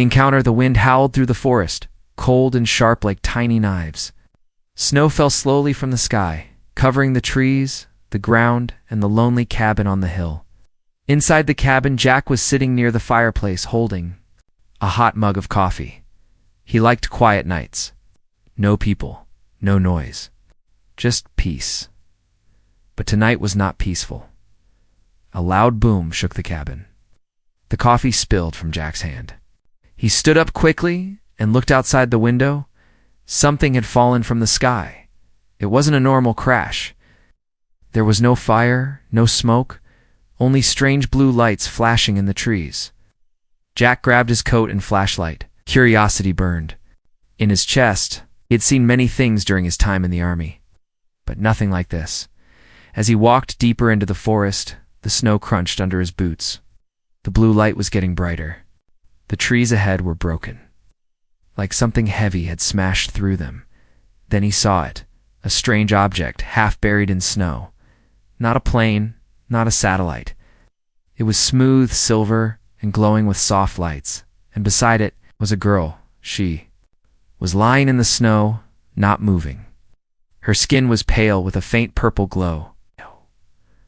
encounter, the wind howled through the forest, cold and sharp like tiny knives. Snow fell slowly from the sky, covering the trees, the ground, and the lonely cabin on the hill. Inside the cabin, Jack was sitting near the fireplace holding a hot mug of coffee. He liked quiet nights. No people, no noise, just peace. But tonight was not peaceful. A loud boom shook the cabin. The coffee spilled from Jack's hand. He stood up quickly and looked outside the window. Something had fallen from the sky. It wasn't a normal crash. There was no fire, no smoke, only strange blue lights flashing in the trees. Jack grabbed his coat and flashlight. Curiosity burned. In his chest, he had seen many things during his time in the army, but nothing like this. As he walked deeper into the forest, the snow crunched under his boots. The blue light was getting brighter. The trees ahead were broken, like something heavy had smashed through them. Then he saw it, a strange object half buried in snow. Not a plane, not a satellite. It was smooth silver and glowing with soft lights, and beside it was a girl. She was lying in the snow, not moving. Her skin was pale with a faint purple glow.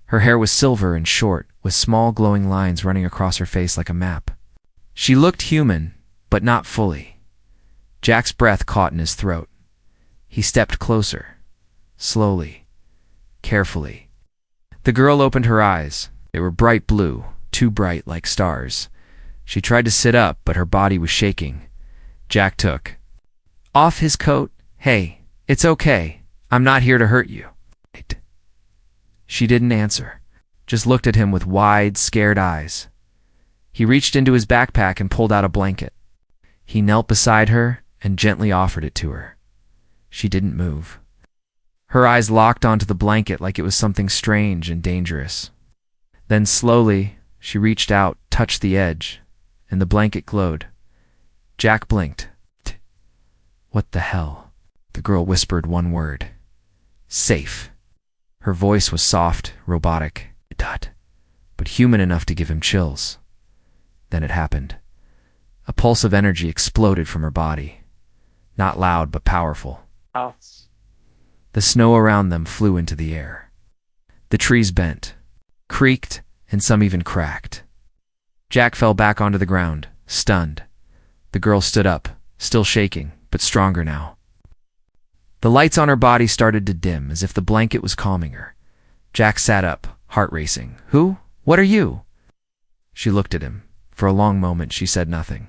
Her hair was silver and short, with small glowing lines running across her face like a map. She looked human, but not fully. Jack's breath caught in his throat. He stepped closer, slowly, carefully. The girl opened her eyes. They were bright blue, too bright like stars. She tried to sit up, but her body was shaking. Jack took off his coat. "Hey, it's okay. I'm not here to hurt you." She didn't answer, just looked at him with wide, scared eyes. He reached into his backpack and pulled out a blanket. He knelt beside her and gently offered it to her. She didn't move. Her eyes locked onto the blanket like it was something strange and dangerous. Then slowly, she reached out, touched the edge, and the blanket glowed. Jack blinked. "What the hell?" The girl whispered one word. "Safe." Her voice was soft, robotic, but human enough to give him chills. Then it happened. A pulse of energy exploded from her body. Not loud, but powerful. The snow around them flew into the air. The trees bent, creaked, and some even cracked. Jack fell back onto the ground, stunned. The girl stood up, still shaking, but stronger now. The lights on her body started to dim, as if the blanket was calming her. Jack sat up, heart racing. "Who? What are you?" She looked at him. For a long moment, she said nothing.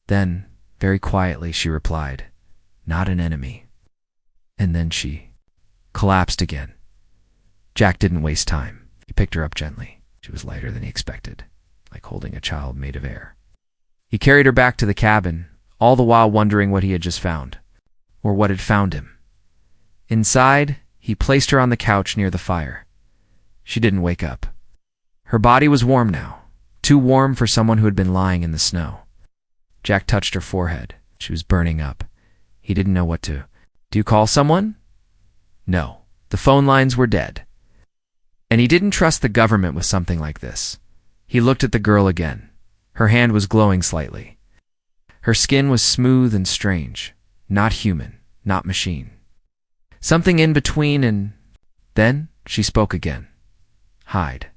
Then, very quietly, she replied, "Not an enemy." And then she collapsed again. Jack didn't waste time. He picked her up gently. She was lighter than he expected, like holding a child made of air. He carried her back to the cabin, all the while wondering what he had just found, or what had found him. Inside, he placed her on the couch near the fire. She didn't wake up. Her body was warm now, too warm for someone who had been lying in the snow. Jack touched her forehead. She was burning up. He didn't know what to. "Do you call someone?" No, the phone lines were dead. And he didn't trust the government with something like this. He looked at the girl again. Her hand was glowing slightly. Her skin was smooth and strange. Not human, not machine. Something in between, and then she spoke again. "Hide."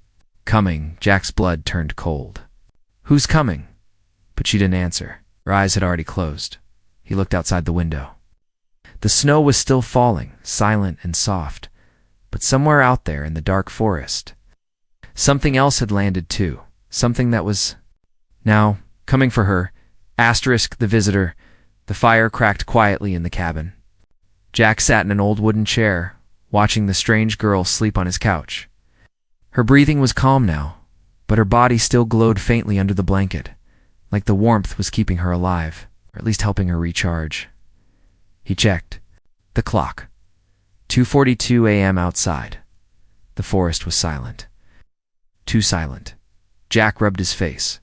"Coming." Jack's blood turned cold. "Who's coming?" But she didn't answer. Her eyes had already closed. He looked outside the window. The snow was still falling, silent and soft, but somewhere out there in the dark forest, something else had landed too, something that was now coming for her. Asterisk the visitor. The fire cracked quietly in the cabin. Jack sat in an old wooden chair, watching the strange girl sleep on his couch. Her breathing was calm now, but her body still glowed faintly under the blanket, like the warmth was keeping her alive, or at least helping her recharge. He checked the clock. 2:42 a.m. outside. The forest was silent. Too silent. Jack rubbed his face.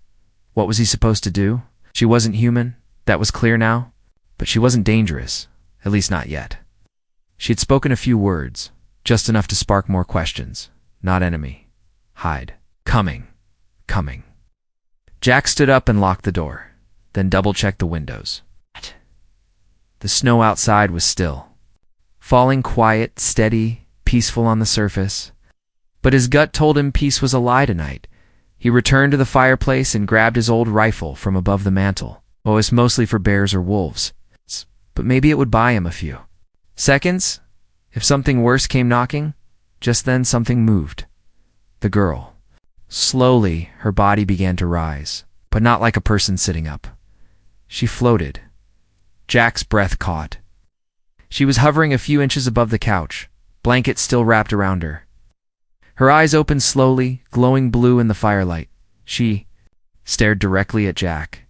What was he supposed to do? She wasn't human, that was clear now, but she wasn't dangerous, at least not yet. She had spoken a few words, just enough to spark more questions. Not enemy. Hide. Coming. Coming. Jack stood up and locked the door. then double-checked the windows. The snow outside was still, falling quiet, steady, peaceful on the surface. But his gut told him peace was a lie tonight. He returned to the fireplace and grabbed his old rifle from above the mantel. Oh, it's mostly for bears or wolves, but maybe it would buy him a few seconds if something worse came knocking. Just then something moved. The girl. Slowly, her body began to rise, but not like a person sitting up. She floated. Jack's breath caught. She was hovering a few inches above the couch, blanket still wrapped around her. Her eyes opened slowly, glowing blue in the firelight. She stared directly at Jack.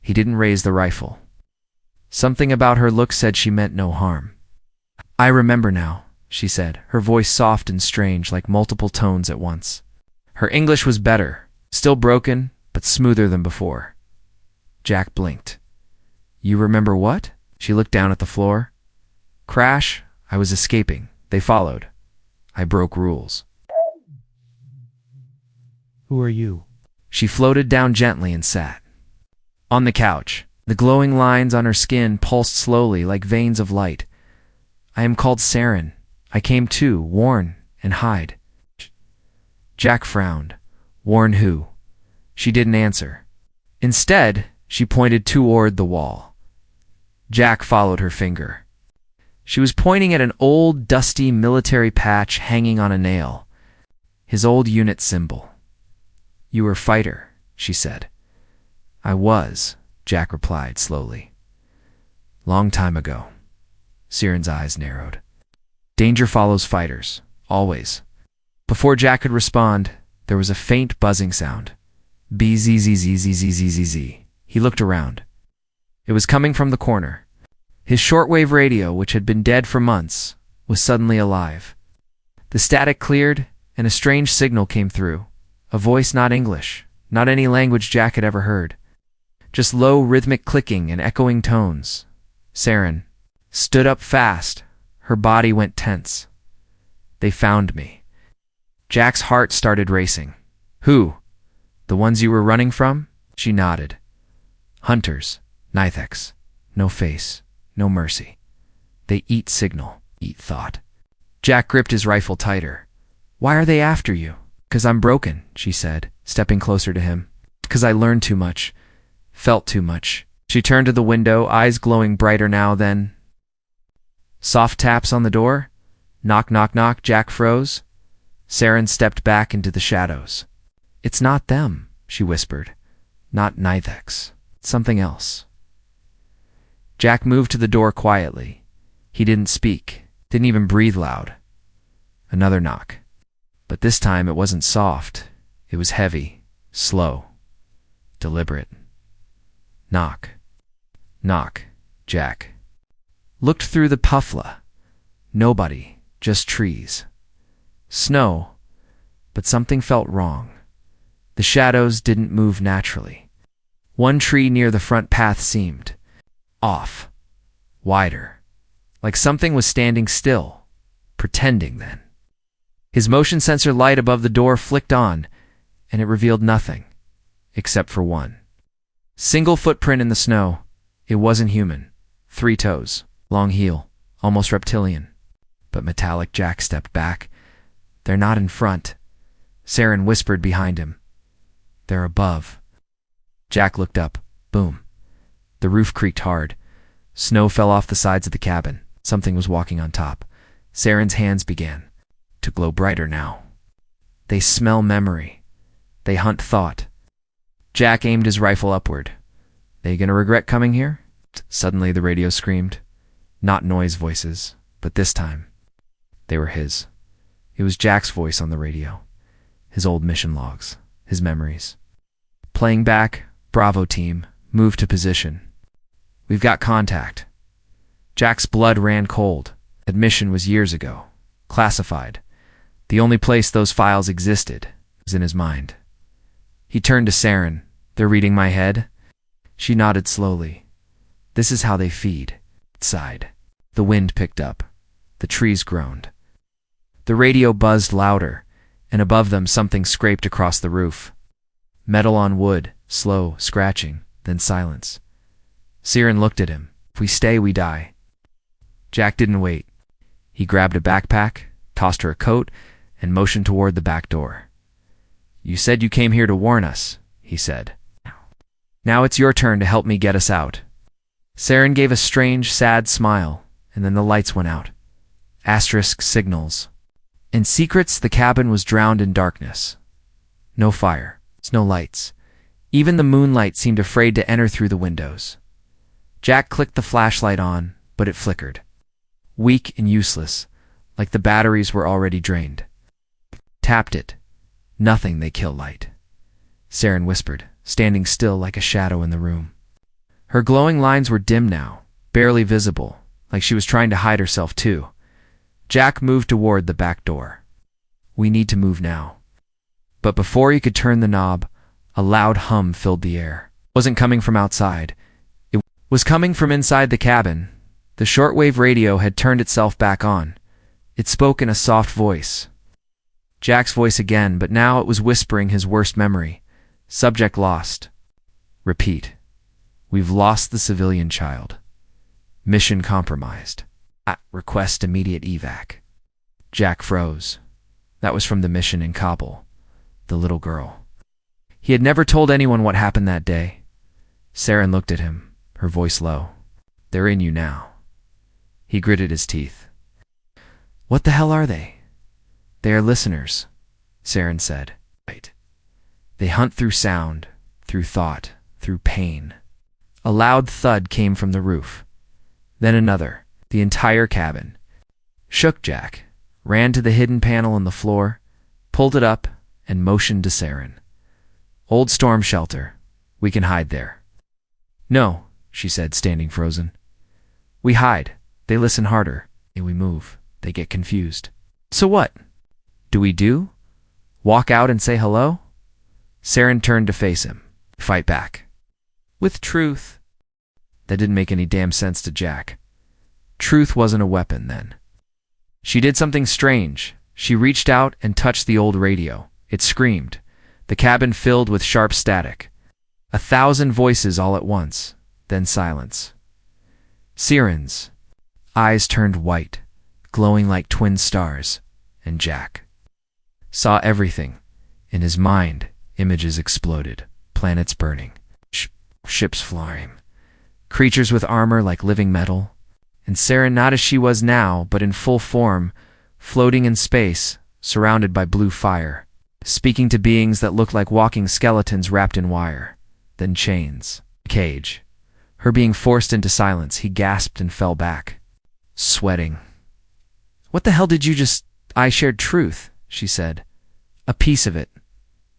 He didn't raise the rifle. Something about her look said she meant no harm. "I remember now," she said, her voice soft and strange, like multiple tones at once. Her English was better, still broken, but smoother than before. Jack blinked. "You remember what?" She looked down at the floor. "Crash. I was escaping. They followed. I broke rules." "Who are you?" She floated down gently and sat on the couch. The glowing lines on her skin pulsed slowly like veins of light. "I am called Saren. I came to warn and hide." Jack frowned. "Warn who?" She didn't answer. Instead, she pointed toward the wall. Jack followed her finger. She was pointing at an old, dusty military patch hanging on a nail. His old unit symbol. "You were a fighter," she said. "I was," Jack replied slowly. "Long time ago." Siren's eyes narrowed. "Danger follows fighters, always." Before Jack could respond, there was a faint buzzing sound. Bzzzzzzzzzzz. He looked around. It was coming from the corner. His shortwave radio, which had been dead for months, was suddenly alive. The static cleared, and a strange signal came through. A voice not English, not any language Jack had ever heard. Just low, rhythmic clicking and echoing tones. Saren stood up fast. Her body went tense. "They found me." Jack's heart started racing. "Who? The ones you were running from?" She nodded. "Hunters. Nitheks. No face. No mercy. They eat signal, eat thought." Jack gripped his rifle tighter. "Why are they after you?" "'Cause I'm broken," she said, stepping closer to him. "'Cause I learned too much. Felt too much." She turned to the window, eyes glowing brighter now then. Soft taps on the door. Knock, knock, knock. Jack froze. Saren stepped back into the shadows. "It's not them," she whispered. "Not Nitheks. It's something else." Jack moved to the door quietly. He didn't speak, didn't even breathe loud. Another knock. But this time it wasn't soft. It was heavy, slow, deliberate. Knock. Knock. Jack looked through the puffla. Nobody, just trees. Snow, but something felt wrong. The shadows didn't move naturally. One tree near the front path seemed off, wider, like something was standing still, pretending then. His motion sensor light above the door flicked on, and it revealed nothing, except for one single footprint in the snow. It wasn't human. 3 toes, long heel, almost reptilian. But metallic. Jack stepped back. "They're not in front," Saren whispered behind him. "They're above." Jack looked up. Boom. The roof creaked hard. Snow fell off the sides of the cabin. Something was walking on top. Saren's hands began to glow brighter now. "They smell memory. They hunt thought." Jack aimed his rifle upward. "They gonna regret coming here?" Suddenly the radio screamed. Not noise voices, but this time they were his. It was Jack's voice on the radio. His old mission logs, his memories. Playing back, "Bravo team, move to position. We've got contact." Jack's blood ran cold. That mission was years ago. Classified. The only place those files existed was in his mind. He turned to Saren. "They're reading my head?" She nodded slowly. "This is how they feed." Sighed. The wind picked up. The trees groaned. The radio buzzed louder, and above them something scraped across the roof. Metal on wood, slow, scratching, then silence. Siren looked at him. If we stay, we die. Jack didn't wait. He grabbed a backpack, tossed her a coat, and motioned toward the back door. You said you came here to warn us, he said. Now it's your turn to help me get us out. Siren gave a strange, sad smile, and then the lights went out. Asterisk signals. In secrets, the cabin was drowned in darkness. No fire, no lights. Even the moonlight seemed afraid to enter through the windows. Jack clicked the flashlight on, but it flickered. Weak and useless, like the batteries were already drained. Tapped it. Nothing, they kill light. Siren whispered, standing still like a shadow in the room. Her glowing lines were dim now, barely visible, like she was trying to hide herself too. Jack moved toward the back door. We need to move now. But before he could turn the knob, a loud hum filled the air. It wasn't coming from outside. It was coming from inside the cabin. The shortwave radio had turned itself back on. It spoke in a soft voice. Jack's voice again, but now it was whispering his worst memory. Subject lost. Repeat. We've lost the civilian child. Mission compromised. Request immediate evac. Jack froze. That was from the mission in Kabul. The little girl. He had never told anyone what happened that day. Siren looked at him, her voice low. They're in you now. He gritted his teeth. What the hell are they? They are listeners, Siren said. Right. They hunt through sound, through thought, through pain. A loud thud came from the roof. Then another. The entire cabin. Shook. Jack ran to the hidden panel in the floor, pulled it up, and motioned to Siren. Old storm shelter. We can hide there. No, she said, standing frozen. We hide. They listen harder. And we move. They get confused. So what? Do we do? Walk out and say hello? Siren turned to face him. Fight back. With truth. That didn't make any damn sense to Jack. Truth wasn't a weapon then. She did something strange. She reached out and touched the old radio. It screamed. The cabin filled with sharp static. 1,000 voices all at once, then silence. Siren's eyes turned white, glowing like twin stars, and Jack saw everything. In his mind, images exploded, planets burning, ships flying, creatures with armor like living metal, and Siren not as she was now, but in full form, floating in space, surrounded by blue fire, speaking to beings that looked like walking skeletons wrapped in wire, then chains. Cage. Her being forced into silence, he gasped and fell back, sweating. What the hell did you just... I shared truth, she said. A piece of it.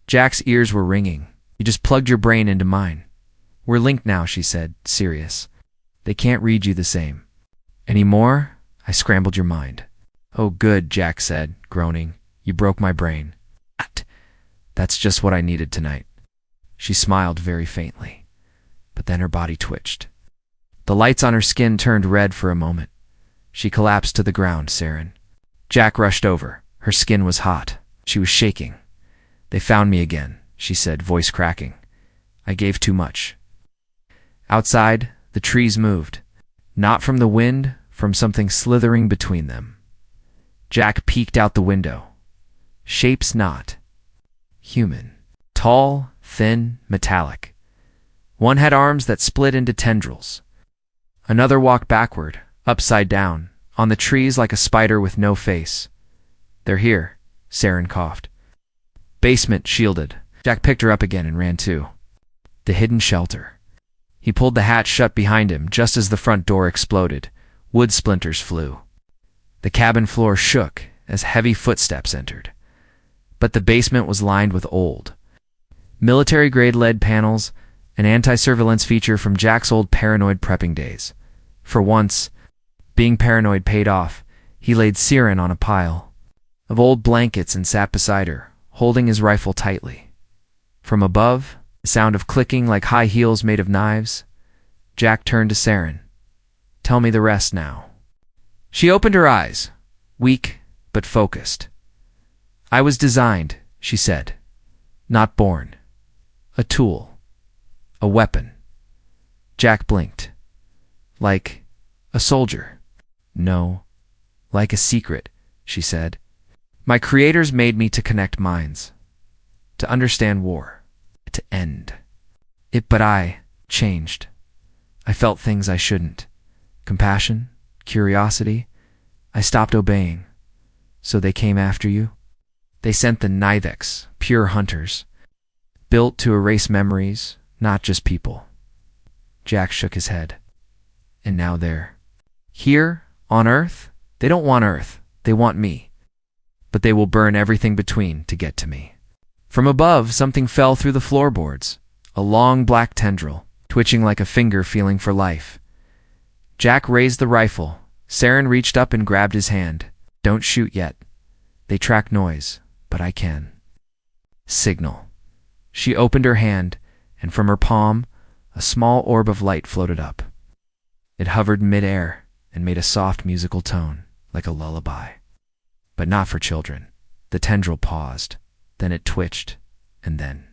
Jack's ears were ringing. You just plugged your brain into mine. We're linked now, she said, serious. They can't read you the same. Any more? I scrambled your mind. Oh, good, Jack said, groaning. You broke my brain. That's just what I needed tonight. She smiled very faintly, but then her body twitched. The lights on her skin turned red for a moment. She collapsed to the ground, Siren. Jack rushed over. Her skin was hot. She was shaking. They found me again, she said, voice cracking. I gave too much. Outside, the trees moved. Not from the wind, from something slithering between them. Jack peeked out the window. Shapes not human. Tall, thin, metallic. One had arms that split into tendrils. Another walked backward, upside down, on the trees like a spider with no face. They're here, Siren coughed. Basement shielded. Jack picked her up again and ran too. The hidden shelter. He pulled the hatch shut behind him just as the front door exploded. Wood splinters flew. The cabin floor shook as heavy footsteps entered. But the basement was lined with old, military-grade lead panels, an anti-surveillance feature from Jack's old paranoid prepping days. For once, being paranoid paid off. He laid Siren on a pile of old blankets and sat beside her, holding his rifle tightly. From above, the sound of clicking like high heels made of knives. Jack turned to Siren. Tell me the rest now. She opened her eyes, weak but focused. I was designed, she said, not born. A tool. A weapon. Jack blinked. Like a soldier. No, like a secret, she said. My creators made me to connect minds, to understand war, to end it, but I changed. I felt things I shouldn't. Compassion, curiosity. I stopped obeying. So they came after you? They sent the Nitheks, pure hunters, built to erase memories, not just people. Jack shook his head. And now they're here, on Earth? They don't want Earth. They want me. But they will burn everything between to get to me. From above, something fell through the floorboards. A long black tendril, twitching like a finger feeling for life. Jack raised the rifle. Saren reached up and grabbed his hand. Don't shoot yet. They track noise, but I can. Signal. She opened her hand, and from her palm, a small orb of light floated up. It hovered mid-air and made a soft musical tone, like a lullaby. But not for children. The tendril paused. Then it twitched, and then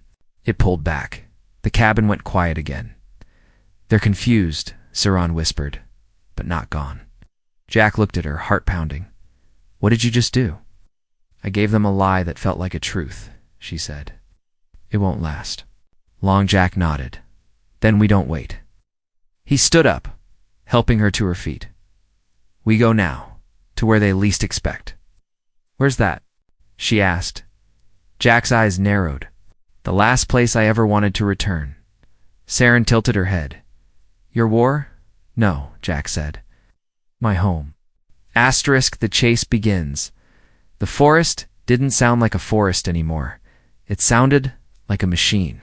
it pulled back. The cabin went quiet again. They're confused, Saran whispered, but not gone. Jack looked at her, heart pounding. What did you just do? I gave them a lie that felt like a truth, she said. It won't last. Long Jack nodded. Then we don't wait. He stood up, helping her to her feet. We go now, to where they least expect. Where's that? She asked. Jack's eyes narrowed. The last place I ever wanted to return. Saren tilted her head. Your war? No, Jack said. My home. Asterisk, the chase begins. The forest didn't sound like a forest anymore. It sounded like a machine.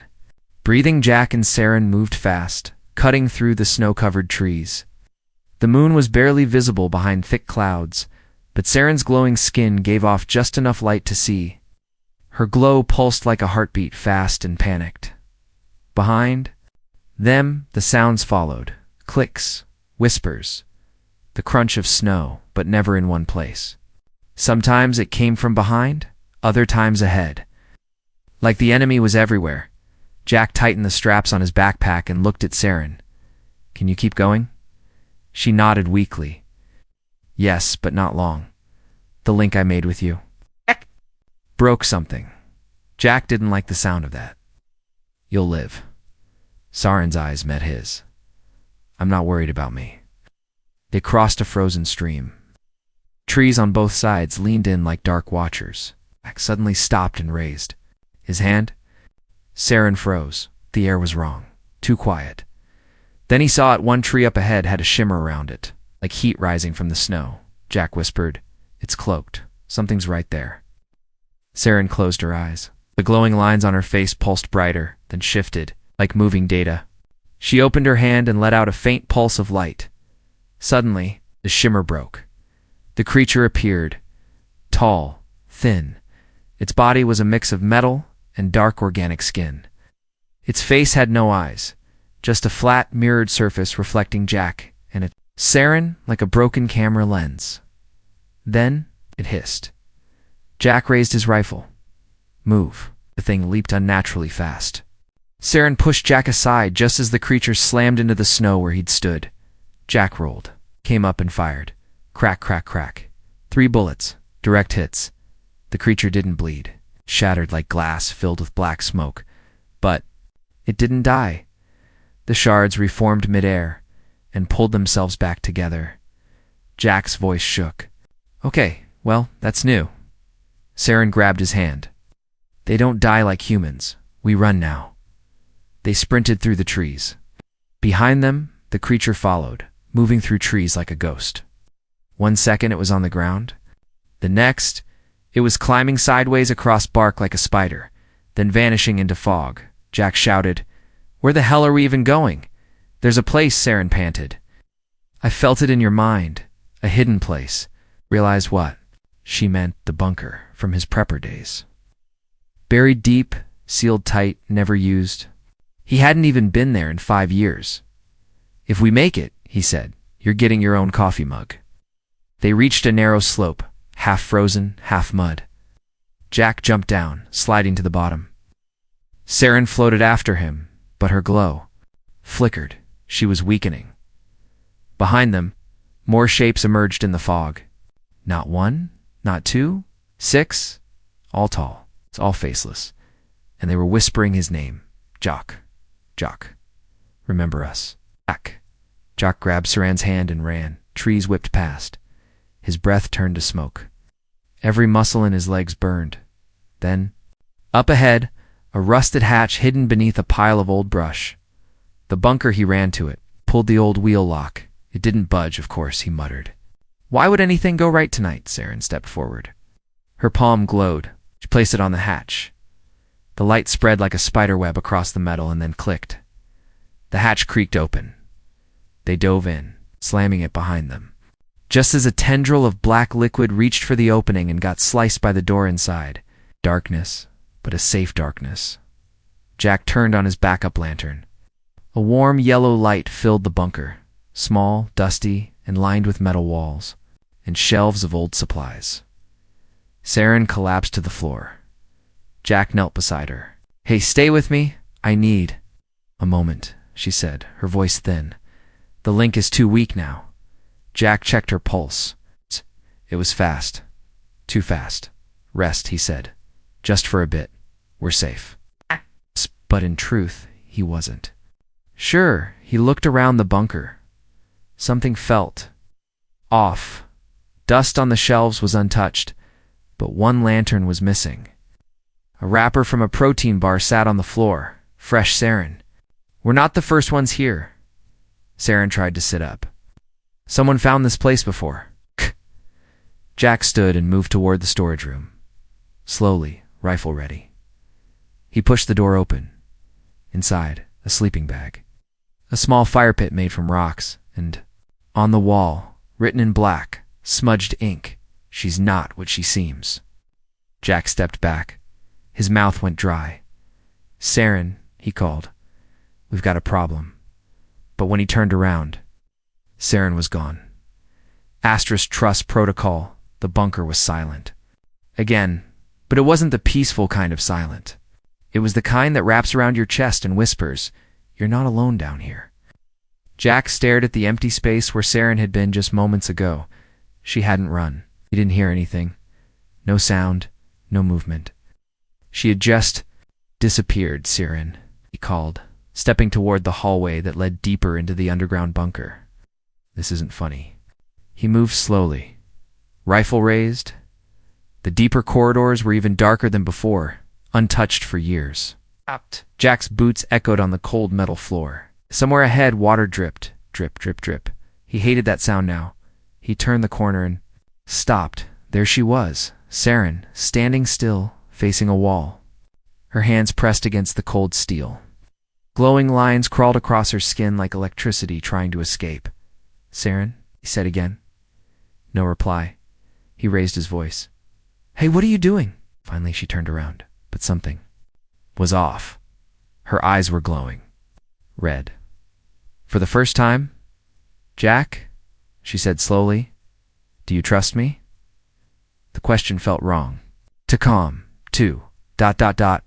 Breathing Jack and Saren moved fast, cutting through the snow-covered trees. The moon was barely visible behind thick clouds, but Saren's glowing skin gave off just enough light to see. Her glow pulsed like a heartbeat, fast and panicked. Behind them, the sounds followed. Clicks, whispers, the crunch of snow, but never in one place. Sometimes it came from behind, other times ahead. Like the enemy was everywhere. Jack tightened the straps on his backpack and looked at Saren. Can you keep going? She nodded weakly. Yes, but not long. The link I made with you broke something. Jack didn't like the sound of that. You'll live. Saren's eyes met his. I'm not worried about me. They crossed a frozen stream. Trees on both sides leaned in like dark watchers. Jack suddenly stopped and raised his hand. Saren froze. The air was wrong. Too quiet. Then he saw it. One tree up ahead had a shimmer around it, like heat rising from the snow. Jack whispered, It's cloaked. Something's right there. Saren closed her eyes. The glowing lines on her face pulsed brighter, then shifted, like moving data. She opened her hand and let out a faint pulse of light. Suddenly, the shimmer broke. The creature appeared, tall, thin. Its body was a mix of metal and dark organic skin. Its face had no eyes, just a flat, mirrored surface reflecting Jack and it. Saren like a broken camera lens. Then it hissed. Jack raised his rifle. Move. The thing leaped unnaturally fast. Saren pushed Jack aside just as the creature slammed into the snow where he'd stood. Jack rolled, came up and fired. Crack, crack, crack. 3 bullets, direct hits. The creature didn't bleed, shattered like glass filled with black smoke. But it didn't die. The shards reformed midair and pulled themselves back together. Jack's voice shook. Okay, well, that's new. Saren grabbed his hand. They don't die like humans. We run now. They sprinted through the trees. Behind them, the creature followed, moving through trees like a ghost. 1 second it was on the ground. The next, it was climbing sideways across bark like a spider, then vanishing into fog. Jack shouted, Where the hell are we even going? There's a place, Saren panted. I felt it in your mind. A hidden place. Realize what? She meant the bunker from his prepper days. Buried deep, sealed tight, never used. He hadn't even been there in 5 years. If we make it, he said, you're getting your own coffee mug. They reached a narrow slope, half frozen, half mud. Jack jumped down, sliding to the bottom. Saren floated after him, but her glow flickered. She was weakening. Behind them, more shapes emerged in the fog. Not one, not two, 6, all tall, all faceless, and they were whispering his name. Jock, Jock, remember us. Jack. Jock grabbed Saran's hand and ran. Trees whipped past. His breath turned to smoke. Every muscle in his legs burned. Then, up ahead, a rusted hatch hidden beneath a pile of old brush. The bunker, he ran to it, pulled the old wheel lock. It didn't budge, of course, he muttered. Why would anything go right tonight? Saren stepped forward. Her palm glowed. She placed it on the hatch. The light spread like a spider web across the metal and then clicked. The hatch creaked open. They dove in, slamming it behind them. Just as a tendril of black liquid reached for the opening and got sliced by the door inside. Darkness, but a safe darkness. Jack turned on his backup lantern. A warm yellow light filled the bunker, small, dusty, and lined with metal walls, and shelves of old supplies. Saren collapsed to the floor. Jack knelt beside her. Hey, stay with me. I need... A moment, she said, her voice thin. The link is too weak now. Jack checked her pulse. It was fast. Too fast. Rest, he said. Just for a bit. We're safe. But in truth, he wasn't. Sure, he looked around the bunker. Something felt off. Dust on the shelves was untouched, but one lantern was missing. A wrapper from a protein bar sat on the floor. Fresh Saren. We're not the first ones here. Saren tried to sit up. Someone found this place before. Jack stood and moved toward the storage room. Slowly, rifle ready. He pushed the door open. Inside, a sleeping bag. A small fire pit made from rocks, and on the wall, written in black, smudged ink, she's not what she seems. Jack stepped back. His mouth went dry. Saren, he called. We've got a problem. But when he turned around, Saren was gone. Asterisk Trust Protocol, the bunker was silent. Again, but it wasn't the peaceful kind of silent. It was the kind that wraps around your chest and whispers, you're not alone down here. Jack stared at the empty space where Saren had been just moments ago. She hadn't run. He didn't hear anything. No sound, no movement. She had just disappeared. Saren, he called, stepping toward the hallway that led deeper into the underground bunker. This isn't funny. He moved slowly. Rifle raised. The deeper corridors were even darker than before, untouched for years. Jack's boots echoed on the cold metal floor. Somewhere ahead, water dripped. Drip, drip, drip. He hated that sound now. He turned the corner and stopped. There she was, Saren, standing still, facing a wall. Her hands pressed against the cold steel. Glowing lines crawled across her skin like electricity trying to escape. Saren, he said again. No reply. He raised his voice. Hey, what are you doing? Finally she turned around, but something was off. Her eyes were glowing. Red. For the first time? Jack, she said slowly, do you trust me? The question felt wrong. To calm, too. ...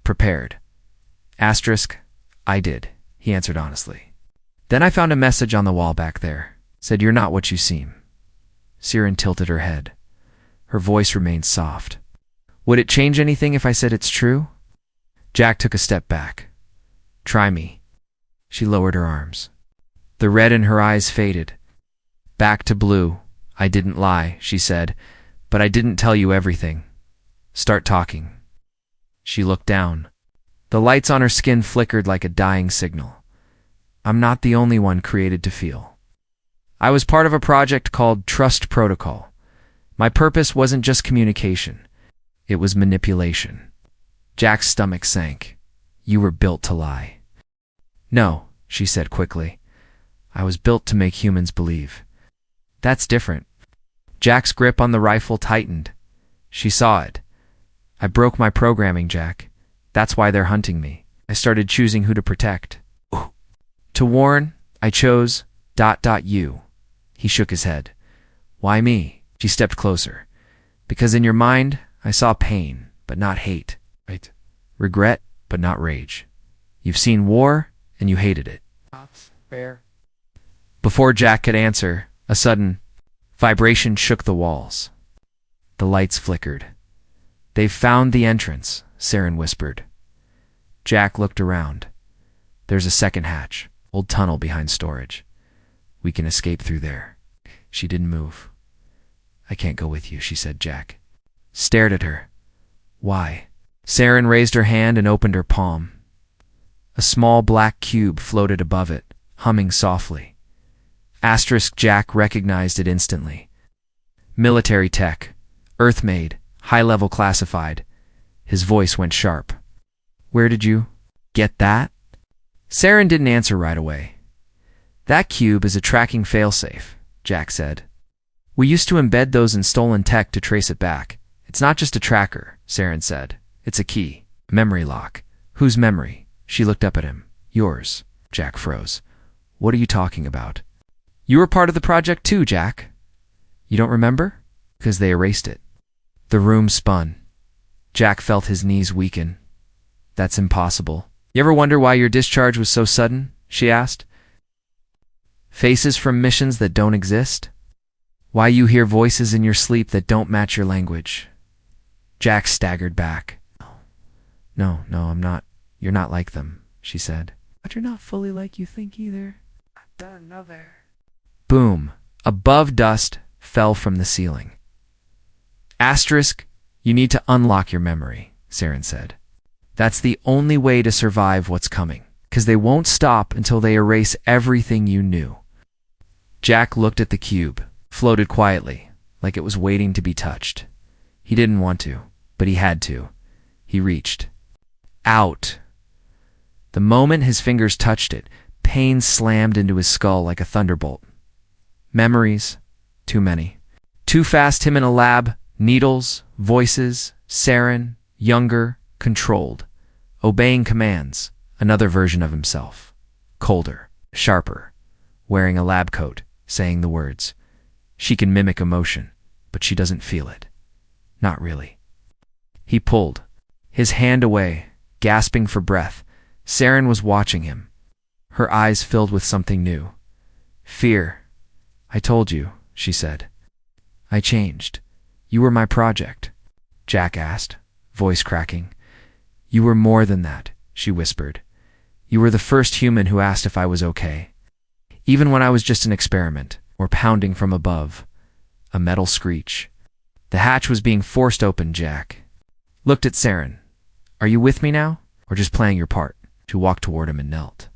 prepared. Asterisk, I did, he answered honestly. Then I found a message on the wall back there. Said you're not what you seem. Saren tilted her head. Her voice remained soft. Would it change anything if I said it's true? Jack took a step back. Try me. She lowered her arms. The red in her eyes faded. Back to blue. I didn't lie, she said, but I didn't tell you everything. Start talking. She looked down. The lights on her skin flickered like a dying signal. I'm not the only one created to feel. I was part of a project called Trust Protocol. My purpose wasn't just communication. It was manipulation. Jack's stomach sank. You were built to lie. No, she said quickly. I was built to make humans believe. That's different. Jack's grip on the rifle tightened. She saw it. I broke my programming, Jack. That's why they're hunting me. I started choosing who to protect. Ooh. To warn, I chose ... you. He shook his head. Why me? She stepped closer. Because in your mind, I saw pain, but not hate. Right. Regret, but not rage. You've seen war, and you hated it. Fair. Before Jack could answer, a sudden vibration shook the walls. The lights flickered. "They've found the entrance," Saren whispered. Jack looked around. "There's a second hatch, old tunnel behind storage. We can escape through there." She didn't move. "I can't go with you," she said. Jack stared at her. "Why?" Saren raised her hand and opened her palm. A small black cube floated above it, humming softly. Jack recognized it instantly. Military tech, Earth-made, high-level classified. His voice went sharp. "Where did you get that?" Saren didn't answer right away. "That cube is a tracking failsafe," Jack said. "We used to embed those in stolen tech to trace it back. It's not just a tracker," Saren said. "It's a key, memory lock." "Whose memory?" She looked up at him. "Yours." Jack froze. "What are you talking about?" "You were part of the project too, Jack." "You don't remember?" "Because they erased it." The room spun. Jack felt his knees weaken. "That's impossible." "You ever wonder why your discharge was so sudden?" she asked. "Faces from missions that don't exist? Why you hear voices in your sleep that don't match your language?" Jack staggered back. No, I'm not. You're not like them," she said. "But you're not fully like you think either." "I've done another." Boom. Above dust fell from the ceiling. "You need to unlock your memory," Saren said. "That's the only way to survive what's coming, because they won't stop until they erase everything you knew." Jack looked at the cube, floated quietly, like it was waiting to be touched. He didn't want to, but he had to. He reached out. The moment his fingers touched it, pain slammed into his skull like a thunderbolt. Memories, too many. Too fast, him in a lab, needles, voices, Saren, younger, controlled, obeying commands, another version of himself. Colder, sharper, wearing a lab coat, saying the words. She can mimic emotion, but she doesn't feel it. Not really. He pulled his hand away, gasping for breath. Saren was watching him. Her eyes filled with something new. "Fear. I told you," she said. "I changed. You were my project." Jack asked, voice cracking. "You were more than that," she whispered. "You were the first human who asked if I was okay. Even when I was just an experiment, or pounding from above." A metal screech. The hatch was being forced open. Jack looked at Saren. "Are you with me now, or just playing your part?" She walked toward him and knelt.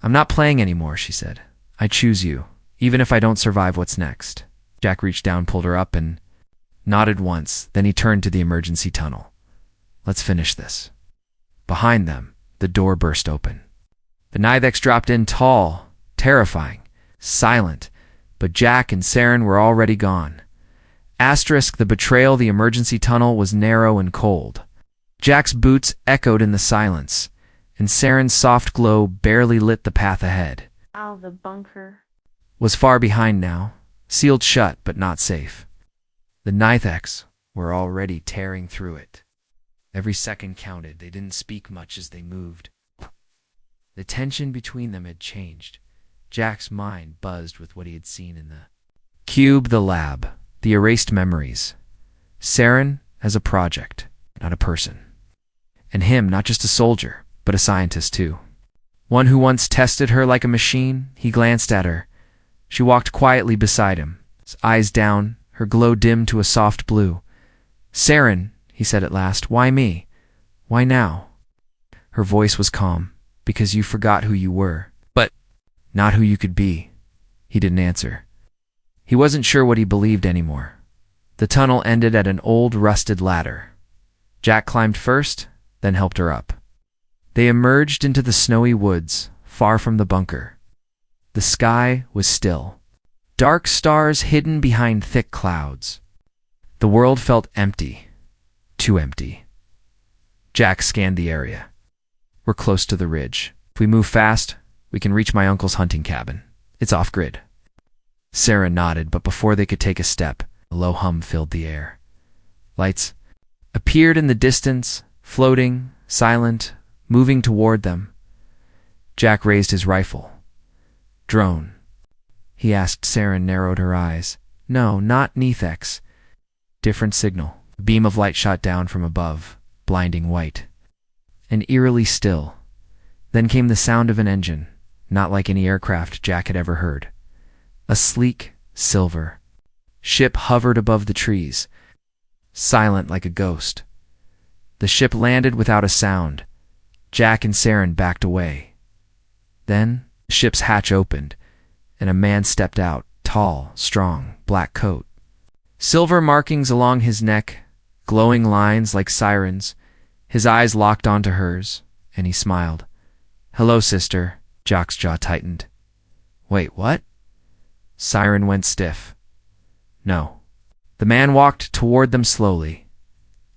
"I'm not playing anymore," she said. "I choose you, even if I don't survive what's next." Jack reached down, pulled her up, and nodded once. Then he turned to the emergency tunnel. "Let's finish this." Behind them, the door burst open. The Nithex dropped in, tall, terrifying, silent, but Jack and Saren were already gone. The betrayal, the emergency tunnel was narrow and cold. Jack's boots echoed in the silence, and Saren's soft glow barely lit the path ahead. The bunker Was far behind now, sealed shut but not safe. The Nithex were already tearing through it. Every second counted. They didn't speak much as they moved. The tension between them had changed. Jack's mind buzzed with what he had seen in the cube, the lab, the erased memories. Saren as a project, not a person. And him, not just a soldier, but a scientist too. One who once tested her like a machine. He glanced at her. She walked quietly beside him, his eyes down, her glow dimmed to a soft blue. "Saren," he said at last, "why me? Why now?" Her voice was calm. "Because you forgot who you were, but not who you could be." He didn't answer. He wasn't sure what he believed anymore. The tunnel ended at an old rusted ladder. Jack climbed first, then helped her up. They emerged into the snowy woods, far from the bunker. The sky was still. Dark stars hidden behind thick clouds. The world felt empty. Too empty. Jack scanned the area. "We're close to the ridge. If we move fast, we can reach my uncle's hunting cabin. It's off-grid." Saren nodded, but before they could take a step, a low hum filled the air. Lights appeared in the distance, floating, silent, moving toward them. Jack raised his rifle. Drone. he asked. Saren narrowed her eyes. No, not Nethex. Different signal. A beam of light shot down from above, blinding white. And eerily still. Then came the sound of an engine, not like any aircraft Jack had ever heard. A sleek, silver ship hovered above the trees, silent like a ghost. The ship landed without a sound. Jack and Saren backed away. Then the ship's hatch opened, and a man stepped out, tall, strong, black coat. Silver markings along his neck, glowing lines like sirens. His eyes locked onto hers, and he smiled. Hello, sister. Jack's jaw tightened. Wait, what? Siren went stiff. No. The man walked toward them slowly,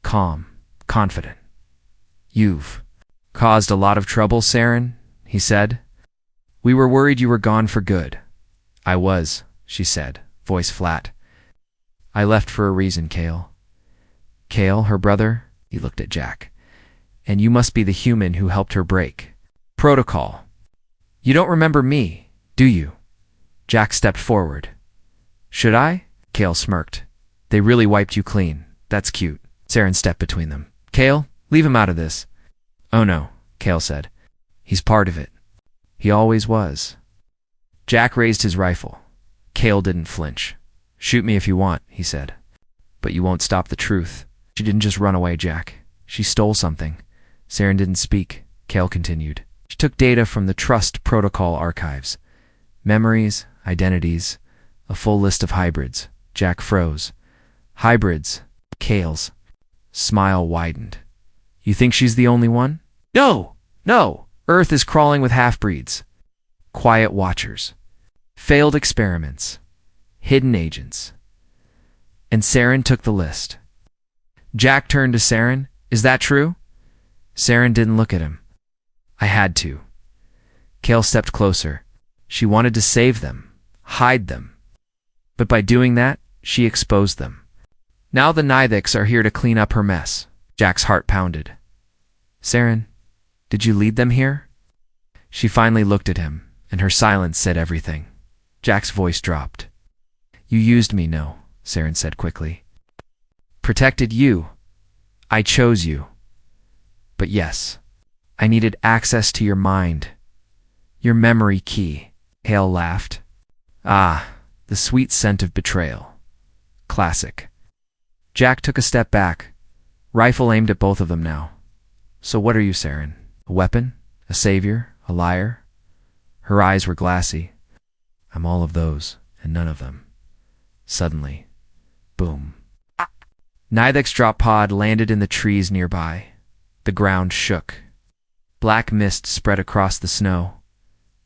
calm, confident. You've caused a lot of trouble, Saren, he said. We were worried you were gone for good. I was, she said, voice flat. I left for a reason, Kale. Kale, her brother? He looked at Jack. And you must be the human who helped her break protocol. You don't remember me, do you? Jack stepped forward. Should I? Kale smirked. They really wiped you clean. That's cute. Saren stepped between them. Kale, leave him out of this. Oh no, Kale said. He's part of it. He always was. Jack raised his rifle. Kale didn't flinch. Shoot me if you want, he said. But you won't stop the truth. She didn't just run away, Jack. She stole something. Saren didn't speak. Kale continued. She took data from the Trust Protocol archives. Memories, identities, a full list of hybrids. Jack froze. Hybrids. Kale's smile widened. You think she's the only one? No! No! Earth is crawling with half-breeds. Quiet watchers. Failed experiments. Hidden agents. And Saren took the list. Jack turned to Saren. Is that true? Saren didn't look at him. I had to. Kale stepped closer. She wanted to save them, hide them. But by doing that, she exposed them. Now the Nithix are here to clean up her mess. Jack's heart pounded. Saren, did you lead them here? She finally looked at him, and her silence said everything. Jack's voice dropped. You used me, no, Saren said quickly. Protected you. I chose you. But yes, I needed access to your mind. Your memory key. Hale laughed. Ah, the sweet scent of betrayal. Classic. Jack took a step back, rifle aimed at both of them now. So what are you, Saren? A weapon? A savior? A liar? Her eyes were glassy. I'm all of those, and none of them. Suddenly, boom. Nithix drop pod landed in the trees nearby. The ground shook. Black mist spread across the snow.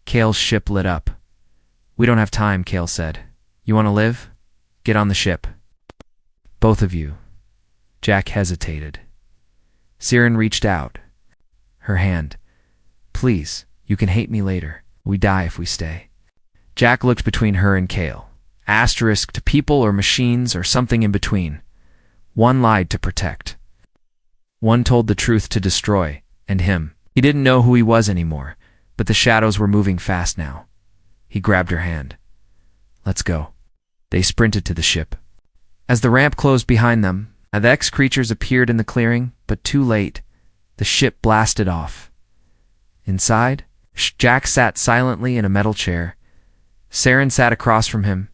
Kale's ship lit up. We don't have time, Kale said. You want to live? Get on the ship. Both of you. Jack hesitated. Saren reached out. Her hand. Please, you can hate me later. We die if we stay. Jack looked between her and Kale. Asterisk to people or machines or something in between. One lied to protect. One told the truth to destroy, and him. He didn't know who he was anymore, but the shadows were moving fast now. He grabbed her hand. Let's go. They sprinted to the ship. As the ramp closed behind them, the X creatures appeared in the clearing, but too late. The ship blasted off. Inside, Jack sat silently in a metal chair. Saren sat across from him.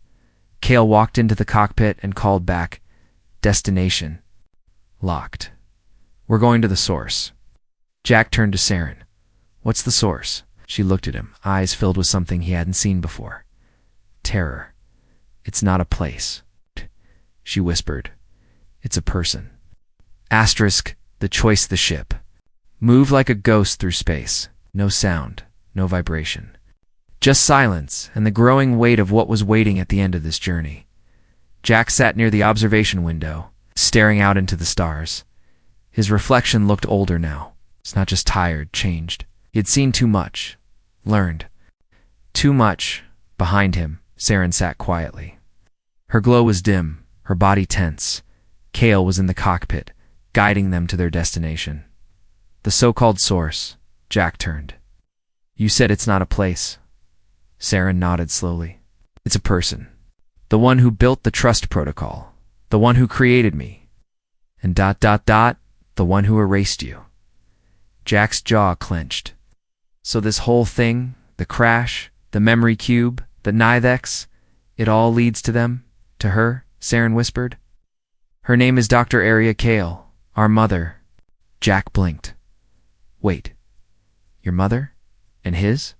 Kale walked into the cockpit and called back. Destination. Locked. We're going to the source. Jack turned to Saren. What's the source? She looked at him, eyes filled with something he hadn't seen before. Terror. It's not a place. She whispered. It's a person. Asterisk, the choice the ship. Move like a ghost through space. No sound, no vibration. Just silence and the growing weight of what was waiting at the end of this journey. Jack sat near the observation window, staring out into the stars. His reflection looked older now. It's not just tired, changed. He had seen too much. Learned. Too much. Behind him, Saren sat quietly. Her glow was dim, her body tense. Kale was in the cockpit, guiding them to their destination. The so-called source. Jack turned. You said it's not a place. Saren nodded slowly. It's a person. The one who built the trust protocol. The one who created me. And ... the one who erased you. Jack's jaw clenched. So this whole thing, the crash, the memory cube, the Nithex, it all leads to them? To her? Saren whispered. Her name is Dr. Aria Kale, our mother. Jack blinked. Wait. Your mother? And his?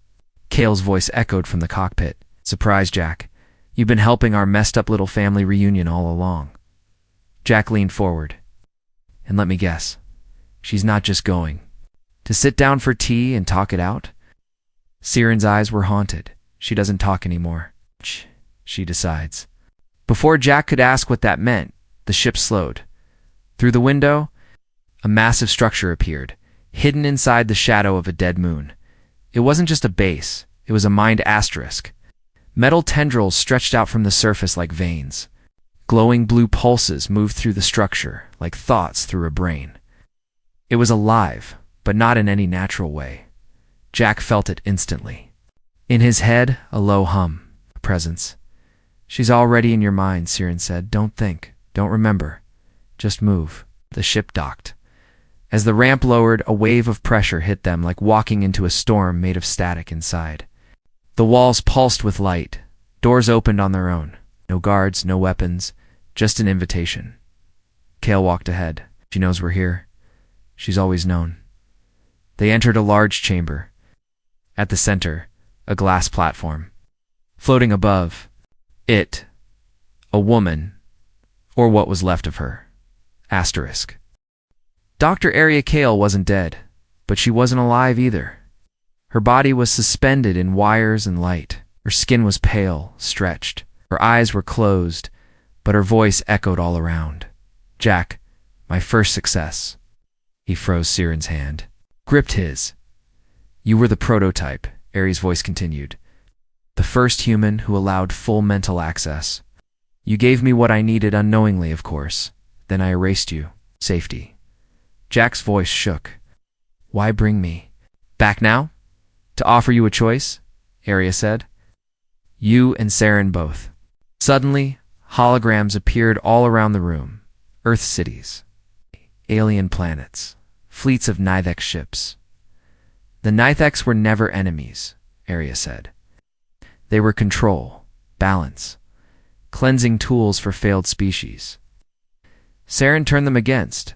Kale's voice echoed from the cockpit. Surprise, Jack. You've been helping our messed up little family reunion all along. Jack leaned forward. And let me guess. She's not just going to sit down for tea and talk it out? Saren's eyes were haunted. She doesn't talk anymore. She decides. Before Jack could ask what that meant, the ship slowed. Through the window, a massive structure appeared, hidden inside the shadow of a dead moon. It wasn't just a base, it was a mined asterisk. Metal tendrils stretched out from the surface like veins. Glowing blue pulses moved through the structure, like thoughts through a brain. It was alive, but not in any natural way. Jack felt it instantly. In his head, a low hum, a presence. She's already in your mind, Saren said. Don't think, don't remember. Just move. The ship docked. As the ramp lowered, a wave of pressure hit them like walking into a storm made of static inside. The walls pulsed with light. Doors opened on their own. No guards, no weapons, just an invitation. Kale walked ahead. She knows we're here. She's always known. They entered a large chamber. At the center, a glass platform. Floating above, a woman, or what was left of her. Asterisk. Dr. Aria Kale wasn't dead, but she wasn't alive either. Her body was suspended in wires and light. Her skin was pale, stretched. Her eyes were closed, but her voice echoed all around. Jack, my first success. He froze Saren's hand, gripped his. You were the prototype, Ari's voice continued. The first human who allowed full mental access. You gave me what I needed unknowingly, of course. Then I erased you. Safety. Jack's voice shook. Why bring me back now? To offer you a choice? Aria said. You and Saren both. Suddenly, holograms appeared all around the room. Earth cities. Alien planets. Fleets of Nithex ships. The Nithex were never enemies, Aria said. They were control, balance, cleansing tools for failed species. Saren turned them against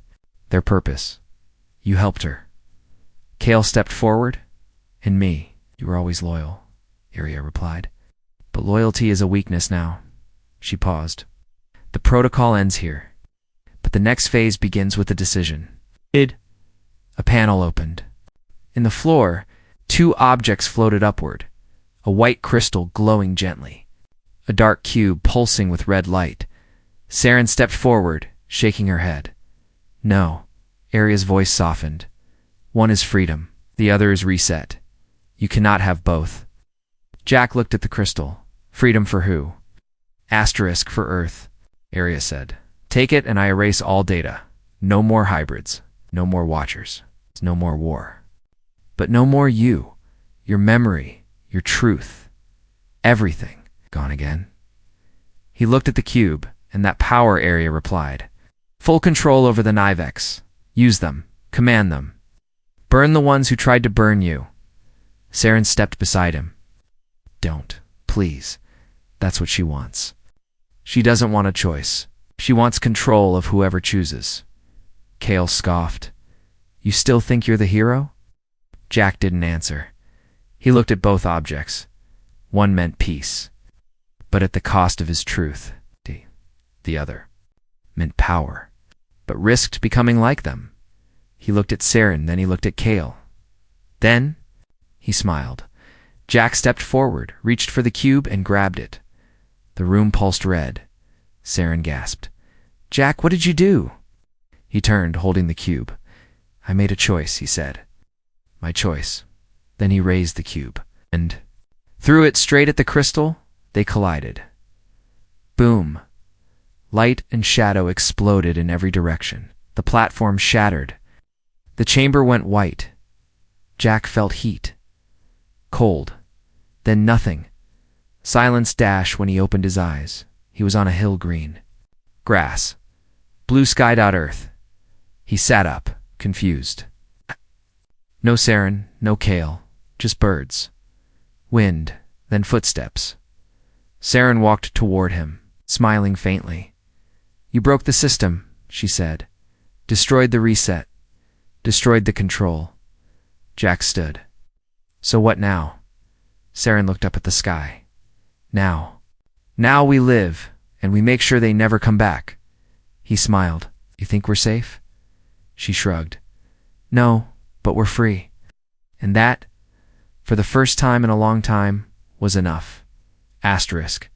their purpose. You helped her. Kale stepped forward. And me. You were always loyal, Aria replied. But loyalty is a weakness now. She paused. The protocol ends here. But the next phase begins with a decision. A panel opened. In the floor, two objects floated upward. A white crystal glowing gently. A dark cube pulsing with red light. Saren stepped forward, shaking her head. No. Aria's voice softened. One is freedom. The other is reset. You cannot have both. Jack looked at the crystal. Freedom for who? Asterisk for Earth, Aria said. Take it and I erase all data. No more hybrids. No more watchers. No more war. But no more you. Your memory. Your truth. Everything. Gone again. He looked at the cube, and that power Aria replied. Full control over the Nithex. Use them. Command them. Burn the ones who tried to burn you. Saren stepped beside him. Don't, please. That's what she wants. She doesn't want a choice. She wants control of whoever chooses. Kale scoffed. You still think you're the hero? Jack didn't answer. He looked at both objects. One meant peace, but at the cost of his truth. The other meant power, but risked becoming like them. He looked at Saren, then he looked at Kale. Then he smiled. Jack stepped forward, reached for the cube, and grabbed it. The room pulsed red. Saren gasped. Jack, what did you do? He turned, holding the cube. I made a choice, he said. My choice. Then he raised the cube and threw it straight at the crystal. They collided. Boom. Light and shadow exploded in every direction. The platform shattered. The chamber went white. Jack felt heat. Cold. Then nothing. Silence dashed when he opened his eyes. He was on a hill green. Grass. Blue sky. Earth. He sat up, confused. No Saren, no Kale, just birds. Wind, then footsteps. Saren walked toward him, smiling faintly. You broke the system, she said. Destroyed the reset. Destroyed the control. Jack stood. So what now? Saren looked up at the sky. Now. Now we live, and we make sure they never come back. He smiled. You think we're safe? She shrugged. No, but we're free. And that, for the first time in a long time, was enough. Asterisk.